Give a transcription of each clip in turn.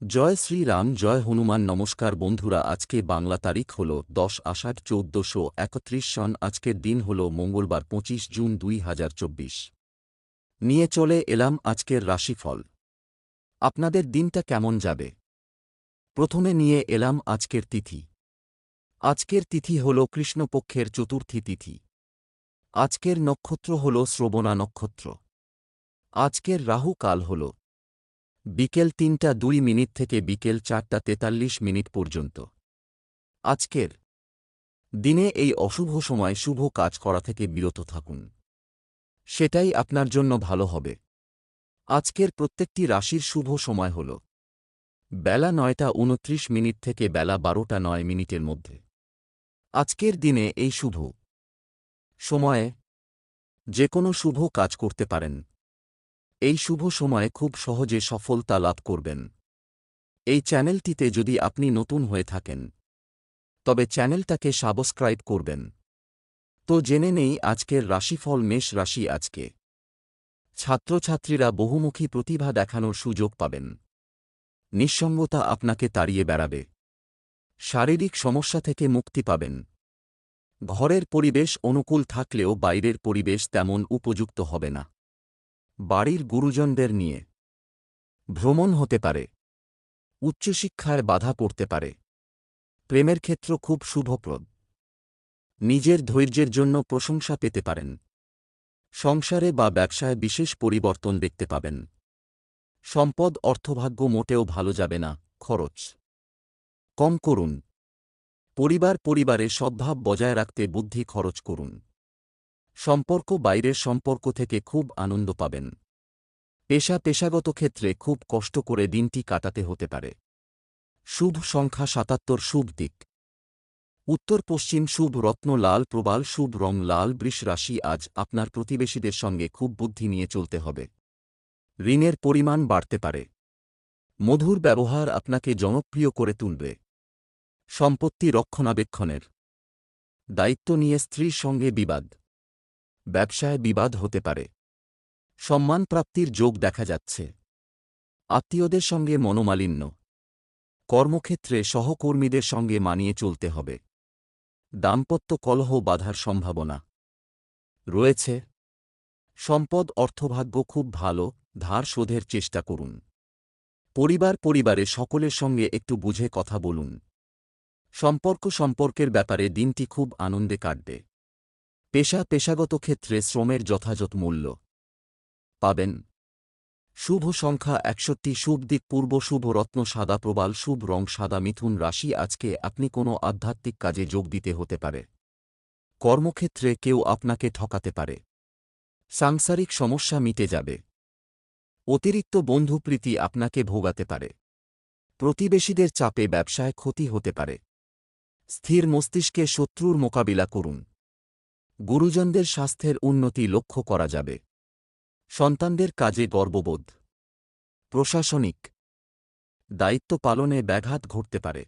জয় শ্রীরাম, জয় হনুমান। নমস্কার বন্ধুরা, আজকে বাংলা তারিখ হল 10 আষাঢ় 1431 সন। আজকের দিন হল মঙ্গলবার 25 জুন 2024। নিয়ে চলে এলাম আজকের রাশিফল। আপনাদের দিনটা কেমন যাবে? প্রথমে নিয়ে এলাম আজকের তিথি। আজকের তিথি হল কৃষ্ণপক্ষের চতুর্থী তিথি। আজকের নক্ষত্র হল শ্রবণা নক্ষত্র। আজকের রাহু কাল হল বিকেল 3টা 2 মিনিট থেকে বিকেল 4টা 43 মিনিট পর্যন্ত। আজকের দিনে এই অশুভ সময় শুভ কাজ করা থেকে বিরত থাকুন, সেটাই আপনার জন্য ভালো হবে। আজকের প্রত্যেকটি রাশির শুভ সময় হল বেলা 9টা 29 মিনিট থেকে বেলা 12টা 9 মিনিটের মধ্যে। আজকের দিনে এই শুভ সময়ে যে কোনো শুভ কাজ করতে পারেন। এই শুভ সময়ে খুব সহজে সফলতা লাভ করবেন। এই চ্যানেলটিতে যদি আপনি নতুন হয়ে থাকেন তবে চ্যানেলটাকে সাবস্ক্রাইব করবেন। তো জেনে নেই আজকের রাশিফল। মেষ রাশি। আজকে ছাত্রছাত্রীরা বহুমুখী প্রতিভা দেখানোর সুযোগ পাবেন। নিঃসঙ্গতা আপনাকে তাড়িয়ে বেড়াবে। শারীরিক সমস্যা থেকে মুক্তি পাবেন। ঘরের পরিবেশ অনুকূল থাকলেও বাইরের পরিবেশ তেমন উপযুক্ত হবে না। বাড়ির গুরুজনদের নিয়ে ভ্রমণ হতে পারে। উচ্চশিক্ষায় বাধা পড়তে পারে। প্রেমের ক্ষেত্র খুব শুভপ্রদ। নিজের ধৈর্যের জন্য প্রশংসা পেতে পারেন। সংসারে বা ব্যবসায় বিশেষ পরিবর্তন দেখতে পাবেন। সম্পদ অর্থভাগ্য মোটেও ভালো যাবে না। খরচ কম করুন। পরিবারে সদ্ভাব বজায় রাখতে বুদ্ধি খরচ করুন। সম্পর্ক বাইরের সম্পর্ক থেকে খুব আনন্দ পাবেন। পেশাগত ক্ষেত্রে খুব কষ্ট করে দিনটি কাটাতে হতে পারে। শুভ সংখ্যা 77। শুভ দিক উত্তর পশ্চিম। শুভ রত্ন লাল প্রবাল। শুভ রং লাল। বৃষ রাশি। আজ আপনার প্রতিবেশীদের সঙ্গে খুব বুদ্ধি নিয়ে চলতে হবে। ঋণের পরিমাণ বাড়তে পারে। মধুর ব্যবহার আপনাকে জনপ্রিয় করে তুলবে। সম্পত্তি রক্ষণাবেক্ষণের দায়িত্ব নিয়ে স্ত্রীর সঙ্গে বিবাদ। ব্যবসায় বিবাদ হতে পারে। সম্মান প্রাপ্তির যোগ দেখা যাচ্ছে। আত্মীয়দের সঙ্গে মনোমালিন্য। কর্মক্ষেত্রে সহকর্মীদের সঙ্গে মানিয়ে চলতে হবে। দাম্পত্য কলহ বাধার সম্ভাবনা রয়েছে। সম্পদ অর্থভাগ্য খুব ভালো। ধার শোধের চেষ্টা করুন। পরিবারে সকলের সঙ্গে একটু বুঝে কথা বলুন। সম্পর্কের ব্যাপারে দিনটি খুব আনন্দে কাটবে। পেশাগত ক্ষেত্রে শ্রমের যথাযথ মূল্য পাবেন। শুভ সংখ্যা 61। শুভ দিক পূর্ব। শুভ রত্ন সাদা প্রবাল। শুভ রং সাদা। মিথুন রাশি। আজকে আপনি কোনো আধ্যাত্মিক কাজে যোগ দিতে হতে পারে। কর্মক্ষেত্রে কেউ আপনাকে ঠকাতে পারে। সাংসারিক সমস্যা মিটে যাবে। অতিরিক্ত বন্ধুপ্রীতি আপনাকে ভোগাতে পারে। প্রতিবেশীদের চাপে ব্যবসায় ক্ষতি হতে পারে। স্থির মস্তিষ্কে শত্রুর মোকাবিলা করুন। গুরুজনদের স্বাস্থ্যের উন্নতি লক্ষ্য করা যাবে। সন্তানদের কাজে গর্ববোধ। প্রশাসনিক দায়িত্ব পালনে ব্যাঘাত ঘটতে পারে।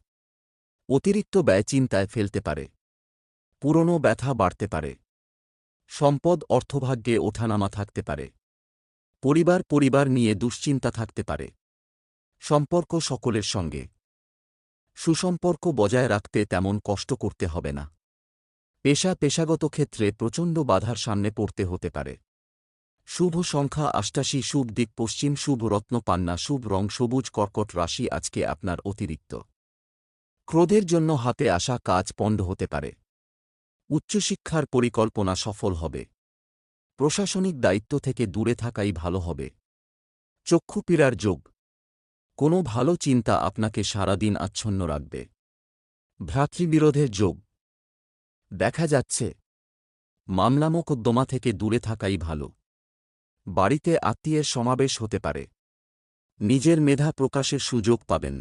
অতিরিক্ত ব্যয় চিন্তায় ফেলতে পারে। পুরনো ব্যথা বাড়তে পারে। সম্পদ অর্থভাগ্যে ওঠানামা থাকতে পারে। পরিবার নিয়ে দুশ্চিন্তা থাকতে পারে। সম্পর্ক সকলের সঙ্গে সুসম্পর্ক বজায় রাখতে তেমন কষ্ট করতে হবে না। পেশাগত ক্ষেত্রে প্রচণ্ড বাধার সামনে পড়তে হতে পারে। শুভ সংখ্যা 88। শুভ দিক পশ্চিম। শুভ রত্ন পান্না। শুভ রং সবুজ। কর্কট রাশি। আজকে আপনার অতিরিক্ত ক্রোধের জন্য হাতে আসা কাজ পণ্ড হতে পারে। উচ্চশিক্ষার পরিকল্পনা সফল হবে। প্রশাসনিক দায়িত্ব থেকে দূরে থাকাই ভালো হবে। চক্ষু পীড়ার যোগ। কোনো ভালো চিন্তা আপনাকে সারাদিন আচ্ছন্ন রাখবে। ভ্রাতৃবিরোধের যোগ দেখা যাচ্ছে। মামলা মোকদ্দমা থেকে দূরে থাকাই ভালো। বাড়িতে আত্মীয়ের সমাবেশ হতে পারে। নিজের মেধা প্রকাশের সুযোগ পাবেন।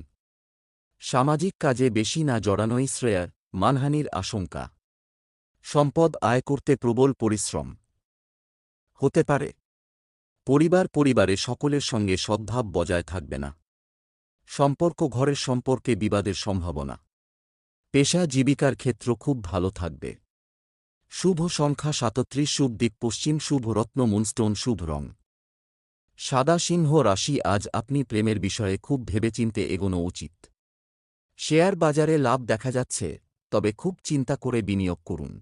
সামাজিক কাজে বেশি না জড়ানোই শ্রেয়। মানহানির আশঙ্কা। সম্পদ আয় করতে প্রবল পরিশ্রম হতে পারে। পরিবারে সকলের সঙ্গে সদ্ভাব বজায় থাকবে না। ঘরের সম্পর্কে বিবাদের সম্ভাবনা। পেশা জীবিকার ক্ষেত্র খুব ভালো থাকবে। শুভ সংখ্যা 37। শুভ দিক পশ্চিম। শুভ রত্ন মুনস্টোন। শুভ রং সাদা সিংহ রাশি আজ আপনি প্রেমের বিষয়ে খুব ভেবেচিন্তে এগোনো উচিত। শেয়ার বাজারে লাভ দেখা যাচ্ছে, তবে খুব চিন্তা করে বিনিয়োগ করুন।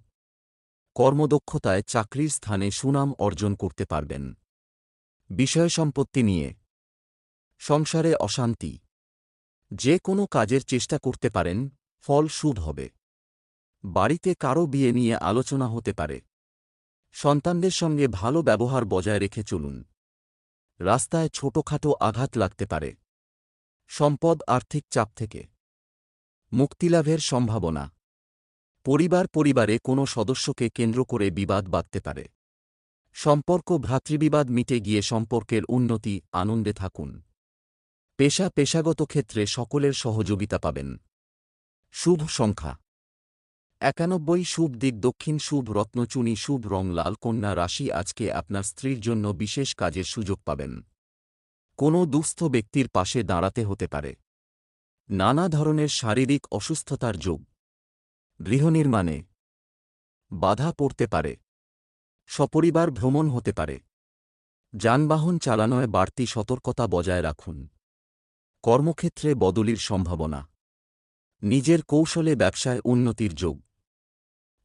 কর্মদক্ষতায় চাকরির স্থানে সুনাম অর্জন করতে পারবেন। বিষয় সম্পত্তি নিয়ে সংসারে অশান্তি। যে কোনো কাজের চেষ্টা করতে পারেন, ফল শুভ হবে। বাড়িতে কারও বিয়ে নিয়ে আলোচনা হতে পারে। সন্তানদের সঙ্গে ভালো ব্যবহার বজায় রেখে চলুন। রাস্তায় ছোটখাটো আঘাত লাগতে পারে। সম্পদ আর্থিক চাপ থেকে মুক্তিলাভের সম্ভাবনা। পরিবারে কোনো সদস্যকে কেন্দ্র করে বিবাদ বাধতে পারে। সম্পর্ক ভ্রাতৃবিবাদ মিটে গিয়ে সম্পর্কের উন্নতি, আনন্দে থাকুন। পেশাগত ক্ষেত্রে সকলের সহযোগিতা পাবেন। শুভ সংখ্যা ৯১, শুভ দিক দক্ষিণ, শুভ রত্নচুনি, শুভ রং লাল। কন্যা রাশি আজকে আপনার স্ত্রীর জন্য বিশেষ কাজের সুযোগ পাবেন। কোনো দুস্থ ব্যক্তির পাশে দাঁড়াতে হতে পারে। নানা ধরনের শারীরিক অসুস্থতার যোগ। গৃহনির্মাণে বাধা পড়তে পারে। সপরিবার ভ্রমণ হতে পারে। যানবাহন চালানোয় বাড়তি সতর্কতা বজায় রাখুন। কর্মক্ষেত্রে বদলির সম্ভাবনা। নিজের কৌশলে ব্যবসায় উন্নতির যোগ।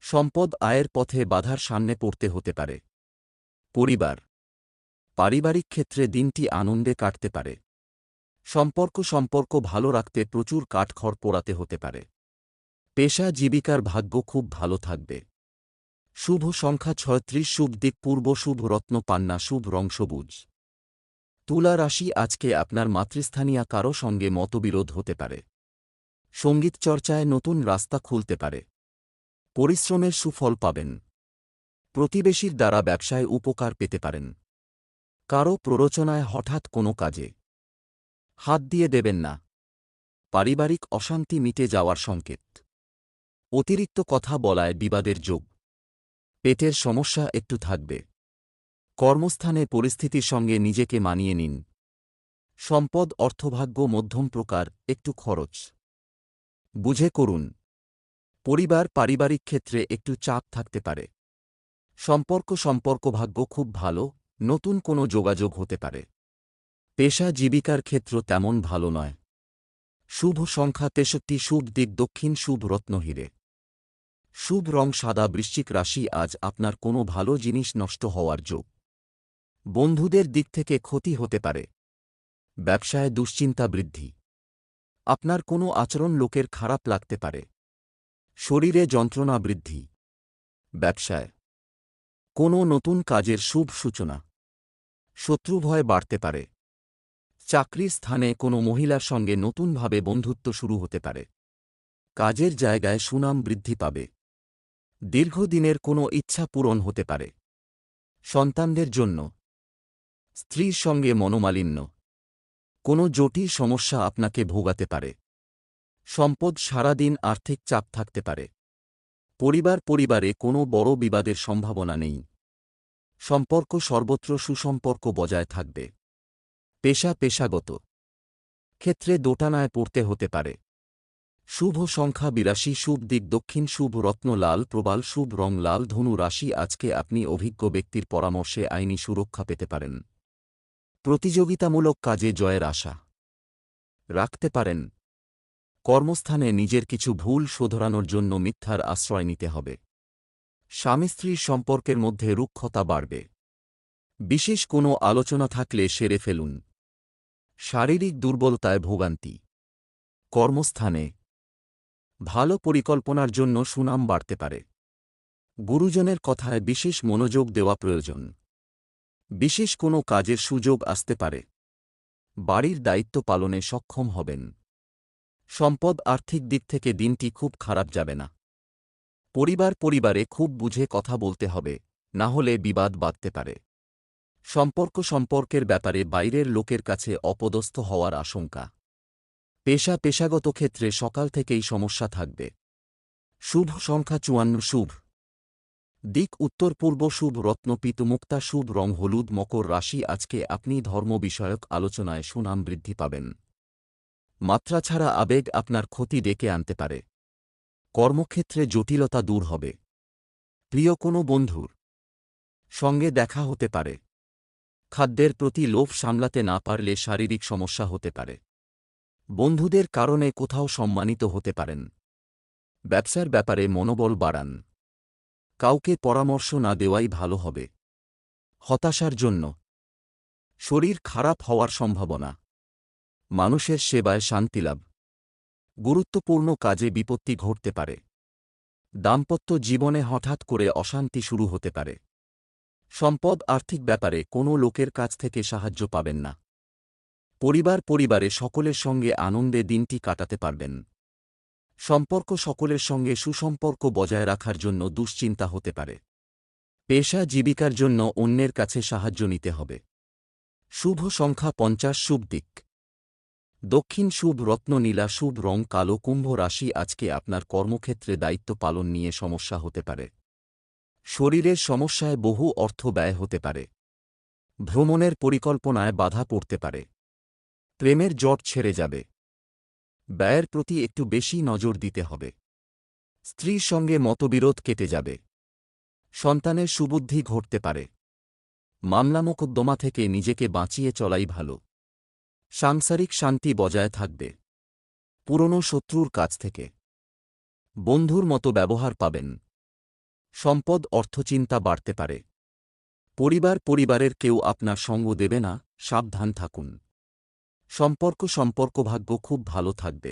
সম্পদ আয়ের পথে বাধার সামনে পড়তে হতে পারে। পারিবারিক ক্ষেত্রে দিনটি আনন্দে কাটতে পারে। সম্পর্ক ভালো রাখতে প্রচুর কাঠখড় পোড়াতে হতে পারে। পেশা জীবিকার ভাগ্য খুব ভালো থাকবে। শুভ সংখ্যা ৩৬, শুভ দিক পূর্ব, শুভ রত্ন পান্না, শুভ রং সবুজ। তুলা রাশি আজকে আপনার মাতৃস্থানীয় কারও সঙ্গে মতবিরোধ হতে পারে। সঙ্গীত চর্চায় নতুন রাস্তা খুলতে পারে। পরিশ্রমের সুফল পাবেন। প্রতিবেশীর দ্বারা ব্যবসায় উপকার পেতে পারেন। কারও প্ররোচনায় হঠাৎ কোনো কাজে হাত দিয়ে দেবেন না। পারিবারিক অশান্তি মিটে যাওয়ার সংকেত। অতিরিক্ত কথা বলায় বিবাদের যোগ। পেটের সমস্যা একটু থাকবে। কর্মস্থানে পরিস্থিতির সঙ্গে নিজেকে মানিয়ে নিন। সম্পদ অর্থভাগ্য মধ্যম প্রকার, একটু খরচ বুঝে করুন। পারিবারিক ক্ষেত্রে একটু চাপ থাকতে পারে। সম্পর্ক ভাগ্য খুব ভালো, নতুন কোনো যোগাযোগ হতে পারে। পেশা জীবিকার ক্ষেত্র তেমন ভালো নয়। শুভ সংখ্যা ৬৩, শুভ দিক দক্ষিণ, শুভ রত্ন হিরে। শুভ রং সাদা। বৃশ্চিক রাশি আজ আপনার কোনো ভালো জিনিস নষ্ট হওয়ার যোগ। বন্ধুদের দিক থেকে ক্ষতি হতে পারে। ব্যবসায় দুশ্চিন্তা বৃদ্ধি। আপনার কোনো আচরণ লোকের খারাপ লাগতে পারে। শরীরে যন্ত্রণা বৃদ্ধি। ব্যবসায় কোনো নতুন কাজের শুভ সূচনা। শত্রুভয় বাড়তে পারে। চাকরির স্থানে কোনো মহিলার সঙ্গে নতুনভাবে বন্ধুত্ব শুরু হতে পারে। কাজের জায়গায় সুনাম বৃদ্ধি পাবে। দীর্ঘদিনের কোনো ইচ্ছা পূরণ হতে পারে। সন্তানদের জন্য স্ত্রীর সঙ্গে মনোমালিন্য। কোনো জটিল সমস্যা আপনাকে ভোগাতে পারে। সম্পদ সারাদিন আর্থিক চাপ থাকতে পারে। পরিবারে কোনো বড় বিবাদের সম্ভাবনা নেই। সম্পর্ক সর্বত্র সুসম্পর্ক বজায় থাকবে। পেশাগত ক্ষেত্রে দোটানায় পড়তে হতে পারে। শুভ সংখ্যা ৮২, শুভ দিক দক্ষিণ, শুভ রত্ন লাল প্রবাল, শুভ রং লাল। ধনু রাশি আজকে আপনি অভিজ্ঞ ব্যক্তির পরামর্শে আইনি সুরক্ষা পেতে পারেন। প্রতিযোগিতামূলক কাজে জয়ের আশা রাখতে পারেন। কর্মস্থানে নিজের কিছু ভুল শোধরানোর জন্য মিথ্যার আশ্রয় নিতে হবে। স্বামী স্ত্রীর সম্পর্কের মধ্যে রুক্ষতা বাড়বে। বিশেষ কোনো আলোচনা থাকলে সেরে ফেলুন। শারীরিক দুর্বলতায় ভোগান্তি। কর্মস্থানে ভালো পরিকল্পনার জন্য সুনাম বাড়তে পারে। গুরুজনের কথায় বিশেষ মনোযোগ দেওয়া প্রয়োজন। বিশেষ কোনো কাজের সুযোগ আসতে পারে। বাড়ির দায়িত্ব পালনে সক্ষম হবেন। সম্পদ আর্থিক দিক থেকে দিনটি খুব খারাপ যাবে না। পরিবারে খুব বুঝে কথা বলতে হবে, না হলে বিবাদ বাধতে পারে। সম্পর্কের ব্যাপারে বাইরের লোকের কাছে অপদস্থ হওয়ার আশঙ্কা। পেশাগত ক্ষেত্রে সকাল থেকেই সমস্যা থাকবে। শুভ সংখ্যা ৫৪, শুভ দিক উত্তর পূর্ব, শুভ রত্ন পিত মুক্তা, শুভ রং হলুদ। মকর রাশি আজকে আপনি ধর্ম বিষয়ক আলোচনায় সুনাম বৃদ্ধি পাবেন। মাত্রা ছাড়া আবেগ আপনার ক্ষতি ডেকে আনতে পারে। কর্মক্ষেত্রে জটিলতা দূর হবে। প্রিয় কোনো বন্ধুর সঙ্গে দেখা হতে পারে। খাদ্যের প্রতি লোভ সামলাতে না পারলে শারীরিক সমস্যা হতে পারে। বন্ধুদের কারণে কোথাও সম্মানিত হতে পারেন। ব্যবসার ব্যাপারে মনোবল বাড়ান। কাউকে পরামর্শ না দেওয়াই ভালো হবে। হতাশার জন্য শরীর খারাপ হওয়ার সম্ভাবনা। মানুষের সেবায় শান্তিলাভ। গুরুত্বপূর্ণ কাজে বিপত্তি ঘটতে পারে। দাম্পত্য জীবনে হঠাৎ করে অশান্তি শুরু হতে পারে। সম্পদ আর্থিক ব্যাপারে কোনো লোকের কাছ থেকে সাহায্য পাবেন না। পরিবারে সকলের সঙ্গে আনন্দে দিনটি কাটাতে পারবেন। সম্পর্ক সকলের সঙ্গে সুসম্পর্ক বজায় রাখার জন্য দুশ্চিন্তা হতে পারে। পেশা জীবিকার জন্য অন্যের কাছে সাহায্য নিতে হবে। শুভ সংখ্যা 50 শুভ দিক দক্ষিণ শুভ রত্ন নীলা শুভ রং কালো কুম্ভ রাশি আজকে আপনার কর্মক্ষেত্রে দায়িত্ব পালন নিয়ে সমস্যা হতে পারে। শরীরের সমস্যায় বহু অর্থ ব্যয় হতে পারে। ভ্রমণের পরিকল্পনায় বাধা পড়তে পারে। প্রেমের জট ছেড়ে যাবে। ব্যয়ের প্রতি একটু বেশি নজর দিতে হবে। স্ত্রীর সঙ্গে মতবিরোধ কেটে যাবে। সন্তানের সুবুদ্ধি ঘটতে পারে। মামলা মোকদ্দমা থেকে নিজেকে বাঁচিয়ে চলাই ভালো। সাংসারিক শান্তি বজায় থাকবে। পুরনো শত্রুর কাছ থেকে বন্ধুর মতো ব্যবহার পাবেন। সম্পদ অর্থচিন্তা বাড়তে পারে। পরিবারের কেউ আপনার সঙ্গ দেবে না, সাবধান থাকুন। সম্পর্ক ভাগ্য খুব ভালো থাকবে।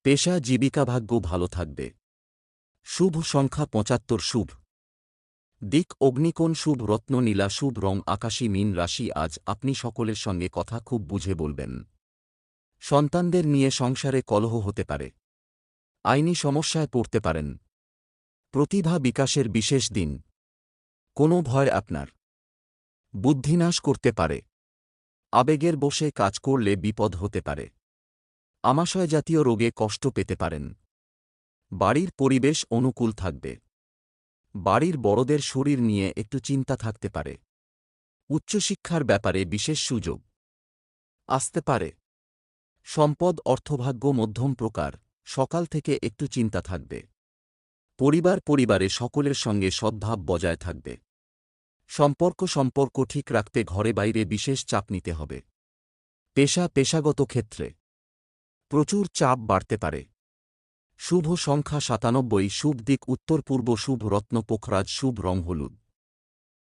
পেশা জীবিকা ভাগ্য ভালো থাকবে। শুভ সংখ্যা 75 শুভ দিক অগ্নিকোণ শুভ রত্ন নীলা শুভ রং আকাশী মীন রাশি আজ আপনি সকলের সঙ্গে কথা খুব বুঝে বলবেন। সন্তানদের নিয়ে সংসারে কলহ হতে পারে। আইনি সমস্যায় পড়তে পারেন। প্রতিভা বিকাশের বিশেষ দিন। কোনো ভয় আপনার বুদ্ধিনাশ করতে পারে। আবেগের বশে কাজ করলে বিপদ হতে পারে। আমাশয় জাতীয় রোগে কষ্ট পেতে পারেন। বাড়ির পরিবেশ অনুকূল থাকবে। বাড়ির বড়দের শরীর নিয়ে একটু চিন্তা থাকতে পারে। উচ্চশিক্ষার ব্যাপারে বিশেষ সুযোগ আসতে পারে। সম্পদ অর্থভাগ্য মধ্যম প্রকার, সকাল থেকে একটু চিন্তা থাকবে। পরিবারে সকলের সঙ্গে সদ্ভাব বজায় থাকবে। সম্পর্ক ঠিক রাখতে ঘরে বাইরে বিশেষ চাপ নিতে হবে। পেশাগত ক্ষেত্রে প্রচুর চাপ বাড়তে পারে। শুভ সংখ্যা 97 শুভ দিক উত্তর পূর্ব শুভ রত্ন পোখরাজ শুভ রং হলুদ।